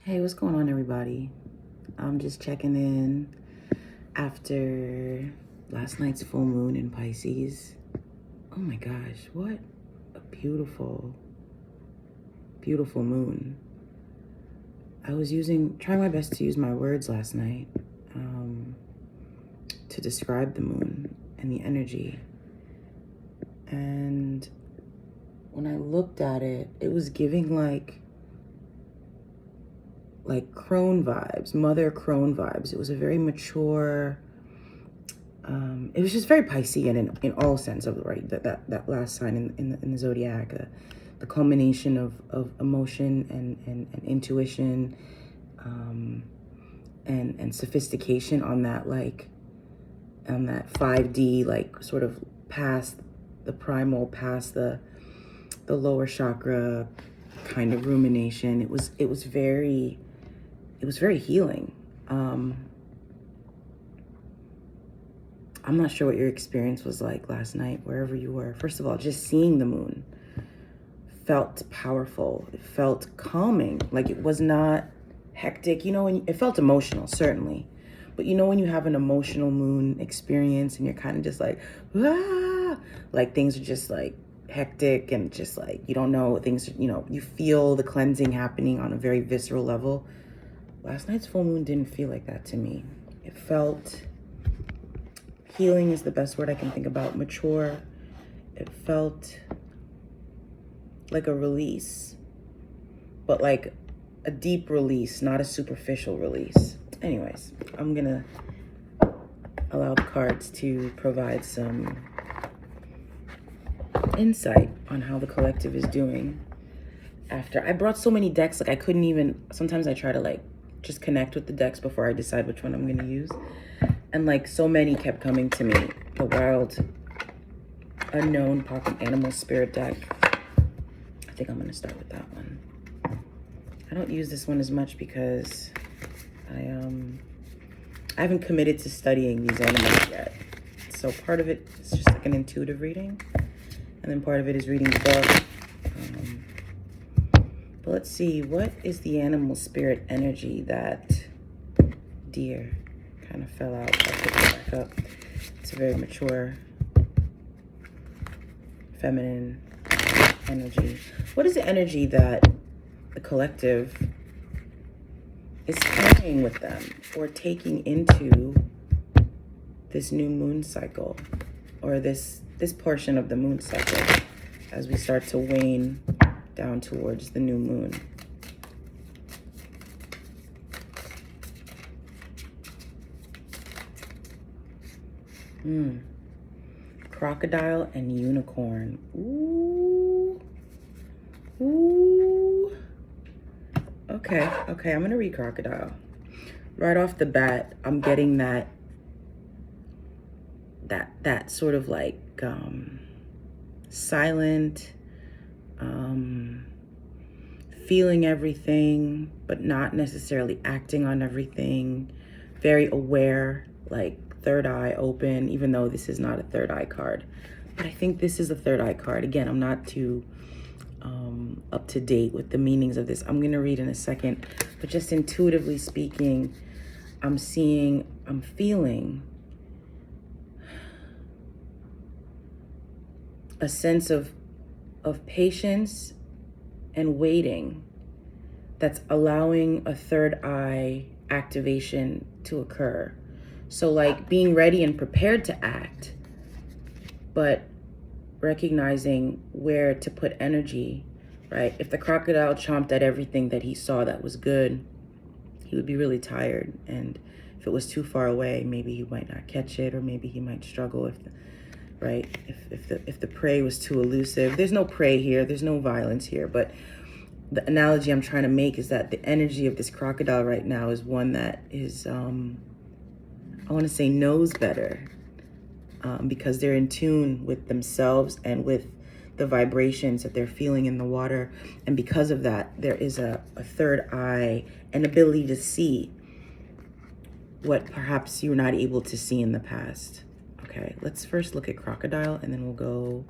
Hey, what's going on, everybody? I'm just checking in after last night's full moon in Pisces. Oh my gosh, what a beautiful, beautiful moon. I was trying my best to use my words last night to describe the moon and the energy. And when I looked at it, it was giving like crone vibes, mother crone vibes. It was a very mature, it was just very Piscean in all sense of the right, that last sign in the zodiac, the culmination of emotion and intuition, and sophistication on that 5D, like sort of past the primal, past the lower chakra kind of rumination. It was very healing. I'm not sure what your experience was like last night, wherever you were. First of all, just seeing the moon felt powerful. It felt calming. Like, it was not hectic. It felt emotional, certainly. But when you have an emotional moon experience and you're kind of just like, ah, like things are just like hectic and just like, you don't know things, you feel the cleansing happening on a very visceral level. Last night's full moon didn't feel like that to me. It felt healing is the best word I can think about. Mature. It felt like a release, but like a deep release, not a superficial release. Anyways, I'm gonna allow the cards to provide some insight on how the collective is doing. After I brought so many decks, like I couldn't even, sometimes I try to like just connect with the decks before I decide which one I'm gonna use. And like so many kept coming to me. The Wild Unknown Pocket Animal Spirit deck. I think I'm gonna start with that one. I don't use this one as much because I haven't committed to studying these animals yet. So part of it is just like an intuitive reading, and then part of it is reading the book. But let's see, what is the animal spirit energy that deer kind of fell out? I'll pick it back up. It's a very mature, feminine energy. What is the energy that the collective is carrying with them or taking into this new moon cycle, or this portion of the moon cycle as we start to wane down towards the new moon? Crocodile and unicorn. Ooh. Ooh. Okay, I'm gonna read crocodile. Right off the bat, I'm getting that sort of like silent, feeling everything, but not necessarily acting on everything. Very aware, like third eye open, even though this is not a third eye card. But I think this is a third eye card. Again, I'm not too up to date with the meanings of this. I'm going to read in a second. But just intuitively speaking, I'm feeling a sense of patience and waiting that's allowing a third eye activation to occur. So like being ready and prepared to act, but recognizing where to put energy, right? If the crocodile chomped at everything that he saw that was good, he would be really tired. And if it was too far away, maybe he might not catch it, or maybe he might struggle if the prey was too elusive. There's no prey here, there's no violence here, but the analogy I'm trying to make is that the energy of this crocodile right now is one that is, I want to say, knows better, because they're in tune with themselves and with the vibrations that they're feeling in the water. And because of that, there is a third eye, an ability to see what perhaps you were not able to see in the past. Okay, let's first look at crocodile, and then we'll go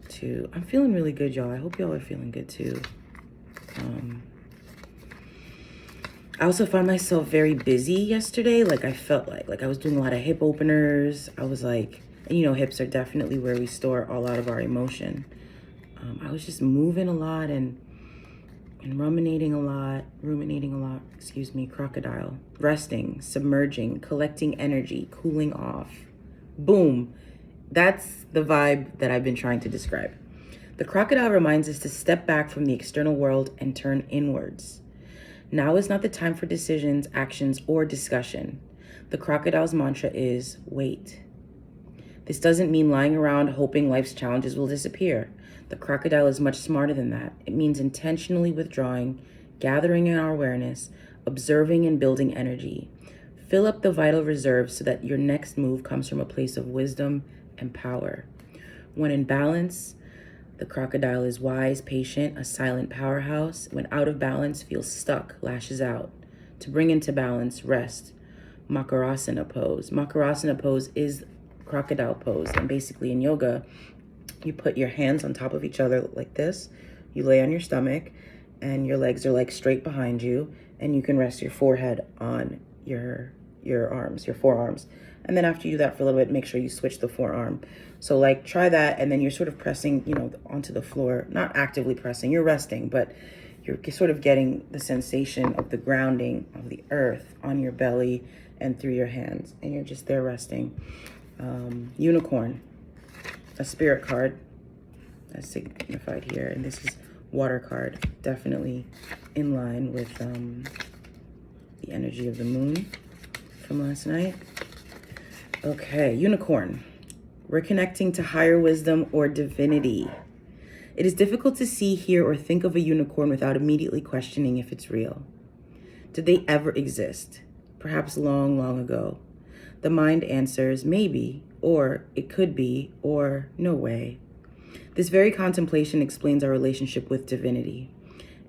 to, I'm feeling really good, y'all. I hope y'all are feeling good too. I also found myself very busy yesterday. Like I felt like I was doing a lot of hip openers. I was like, and hips are definitely where we store a lot of our emotion. I was just moving a lot and ruminating a lot, crocodile. Resting, submerging, collecting energy, cooling off. Boom. That's the vibe that I've been trying to describe. The crocodile reminds us to step back from the external world and turn inwards. Now is not the time for decisions, actions, or discussion. The crocodile's mantra is wait. This doesn't mean lying around hoping life's challenges will disappear. The crocodile is much smarter than that. It means intentionally withdrawing, gathering in our awareness, observing and building energy. Fill up the vital reserves so that your next move comes from a place of wisdom and power. When in balance, the crocodile is wise, patient, a silent powerhouse. When out of balance, feels stuck, lashes out. To bring into balance, rest. Makarasana pose. Makarasana pose is crocodile pose. And basically in yoga, you put your hands on top of each other like this. You lay on your stomach and your legs are like straight behind you. And you can rest your forehead on your arms, your forearms. And then after you do that for a little bit, make sure you switch the forearm. So like try that, and then you're sort of pressing, onto the floor, not actively pressing, you're resting, but you're sort of getting the sensation of the grounding of the earth on your belly and through your hands. And you're just there resting. Unicorn, a spirit card that's signified here. And this is water card, definitely in line with the energy of the moon from last night. Okay, unicorn. Reconnecting to higher wisdom or divinity. It is difficult to see, hear, or think of a unicorn without immediately questioning if it's real. Did they ever exist? Perhaps long, long ago. The mind answers, maybe, or it could be, or no way. This very contemplation explains our relationship with divinity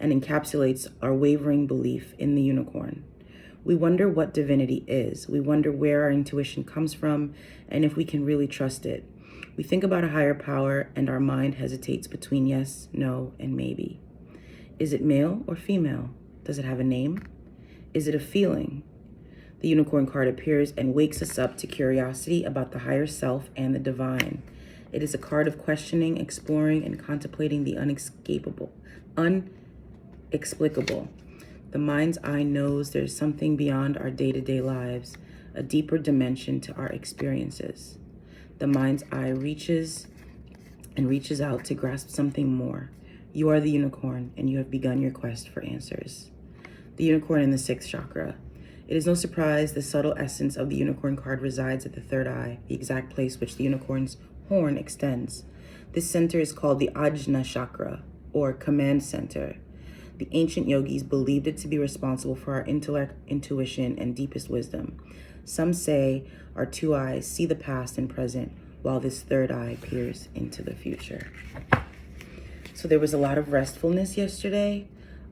and encapsulates our wavering belief in the unicorn. We wonder what divinity is. We wonder where our intuition comes from and if we can really trust it. We think about a higher power and our mind hesitates between yes, no, and maybe. Is it male or female? Does it have a name? Is it a feeling? The unicorn card appears and wakes us up to curiosity about the higher self and the divine. It is a card of questioning, exploring, and contemplating the inexplicable. The mind's eye knows there's something beyond our day-to-day lives, a deeper dimension to our experiences. The mind's eye reaches out to grasp something more. You are the unicorn, and you have begun your quest for answers. The unicorn in the sixth chakra. It is no surprise the subtle essence of the unicorn card resides at the third eye, the exact place which the unicorn's horn extends. This center is called the Ajna chakra, or command center. The ancient yogis believed it to be responsible for our intellect, intuition, and deepest wisdom. Some say our two eyes see the past and present, while this third eye peers into the future. So there was a lot of restfulness yesterday,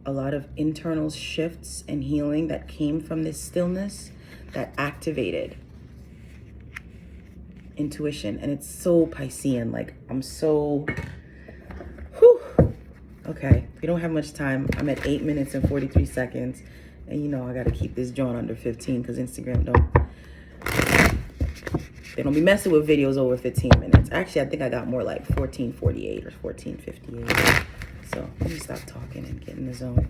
a lot of internal shifts and healing that came from this stillness that activated intuition. And it's so Piscean, like I'm so, Okay, we don't have much time. I'm at 8 minutes and 43 seconds. And I got to keep this joint under 15 because Instagram they don't be messing with videos over 15 minutes. Actually, I think I got more like 14:48 or 14:58. So let me stop talking and get in the zone.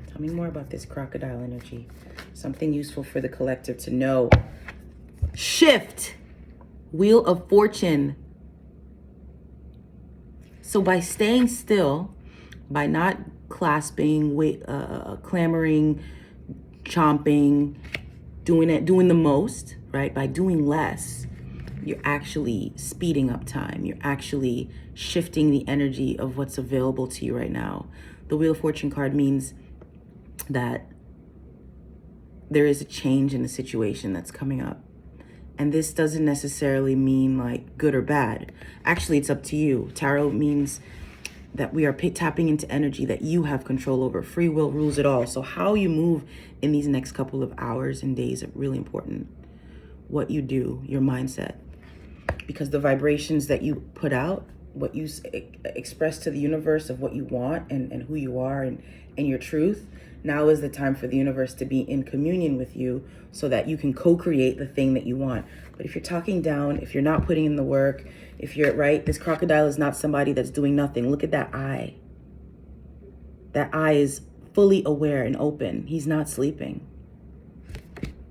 Tell me more about this crocodile energy. Something useful for the collective to know. Shift. Wheel of Fortune. So by staying still, by not clasping, clamoring, chomping, doing the most, right? By doing less, you're actually speeding up time. You're actually shifting the energy of what's available to you right now. The Wheel of Fortune card means that there is a change in the situation that's coming up. And this doesn't necessarily mean like good or bad. Actually, it's up to you. Tarot means that we are tapping into energy that you have control over. Free will rules it all. So how you move in these next couple of hours and days are really important. What you do, your mindset. Because the vibrations that you put out what you express to the universe of what you want and who you are and your truth, now is the time for the universe to be in communion with you so that you can co-create the thing that you want. But if you're talking down, if you're not putting in the work, if you're right, this crocodile is not somebody that's doing nothing. Look at that eye. That eye is fully aware and open. He's not sleeping.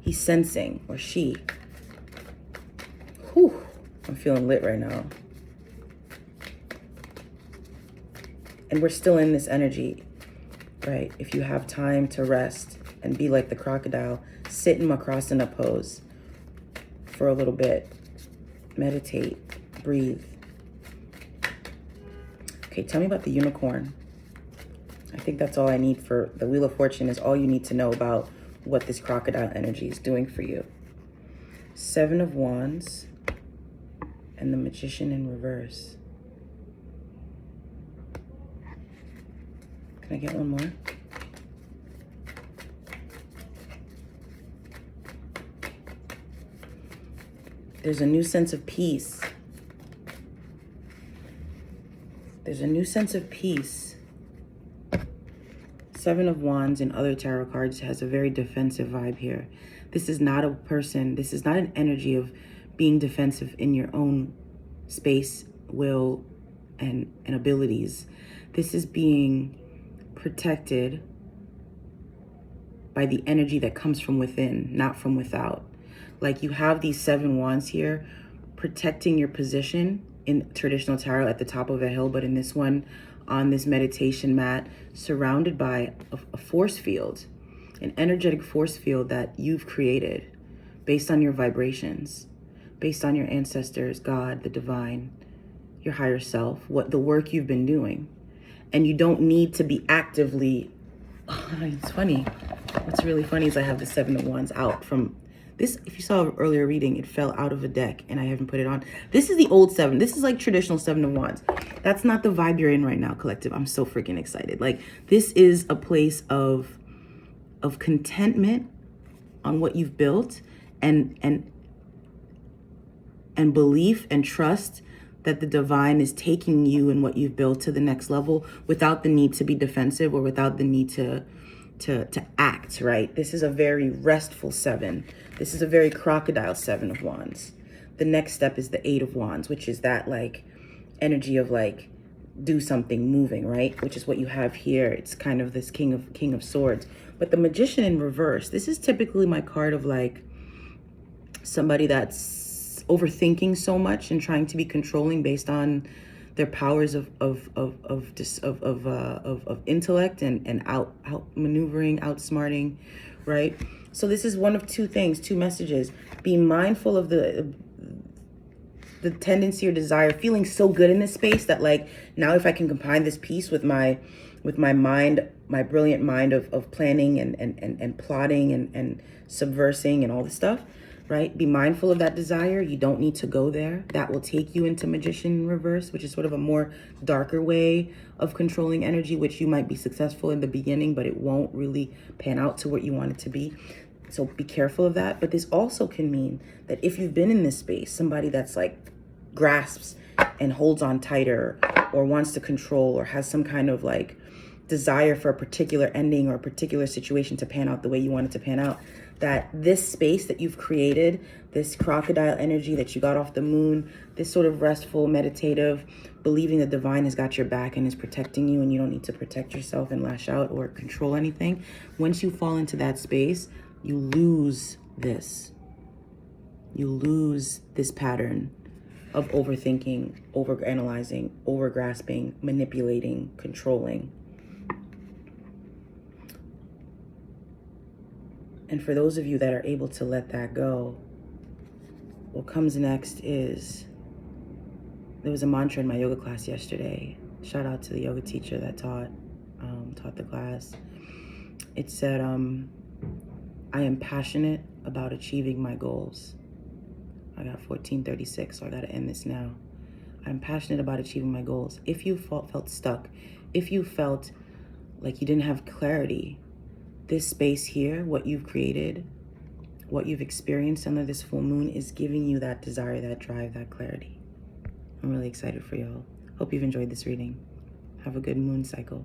He's sensing, or she. Whew, I'm feeling lit right now. And we're still in this energy, right? If you have time to rest and be like the crocodile, sit in Makrasana pose for a little bit. Meditate, breathe. Okay, tell me about the unicorn. I think that's all I need for the Wheel of Fortune, is all you need to know about what this crocodile energy is doing for you. 7 of Wands and the Magician in reverse. Can I get one more? There's a new sense of peace. There's a new sense of peace. 7 of Wands and other tarot cards has a very defensive vibe here. This is not a person, this is not an energy of being defensive in your own space, will, and abilities. This is being protected by the energy that comes from within, not from without. Like, you have these 7 wands here protecting your position in traditional tarot at the top of a hill, but in this one, on this meditation mat, surrounded by a force field, an energetic force field that you've created based on your vibrations, based on your ancestors, God, the divine, your higher self, what the work you've been doing. And you don't need to be actively, it's funny. What's really funny is I have the 7 of Wands out from this. If you saw earlier reading, it fell out of a deck and I haven't put it on. This is the old 7. This is like traditional 7 of Wands. That's not the vibe you're in right now, collective. I'm so freaking excited. Like, this is a place of contentment on what you've built and belief and trust that the divine is taking you and what you've built to the next level without the need to be defensive or without the need to act, right? This is a very restful 7. This is a very crocodile 7 of Wands. The next step is the 8 of Wands, which is that like energy of like do something, moving, right? Which is what you have here. It's kind of this King of Swords. But the Magician in reverse, this is typically my card of like somebody that's overthinking so much and trying to be controlling based on their powers of intellect and out maneuvering, outsmarting, right? So this is one of two things, two messages. Be mindful of the tendency or desire, feeling so good in this space that like, now if I can combine this piece with my mind, my brilliant mind of planning and plotting and subversing and all this stuff, right? Be mindful of that desire. You don't need to go there. That will take you into Magician in reverse, which is sort of a more darker way of controlling energy, which you might be successful in the beginning, but it won't really pan out to what you want it to be. So be careful of that. But this also can mean that if you've been in this space, somebody that's like grasps and holds on tighter or wants to control or has some kind of like desire for a particular ending or a particular situation to pan out the way you want it to pan out, that this space that you've created, this crocodile energy that you got off the moon, this sort of restful, meditative, believing the divine has got your back and is protecting you and you don't need to protect yourself and lash out or control anything. Once you fall into that space, you lose this. You lose this pattern of overthinking, overanalyzing, overgrasping, manipulating, controlling. And for those of you that are able to let that go, what comes next is, there was a mantra in my yoga class yesterday. Shout out to the yoga teacher that taught the class. It said, I am passionate about achieving my goals. I got 1436, so I got to end this now. I'm passionate about achieving my goals. If you felt stuck, if you felt like you didn't have clarity, this space here, what you've created, what you've experienced under this full moon is giving you that desire, that drive, that clarity. I'm really excited for y'all. Hope you've enjoyed this reading. Have a good moon cycle.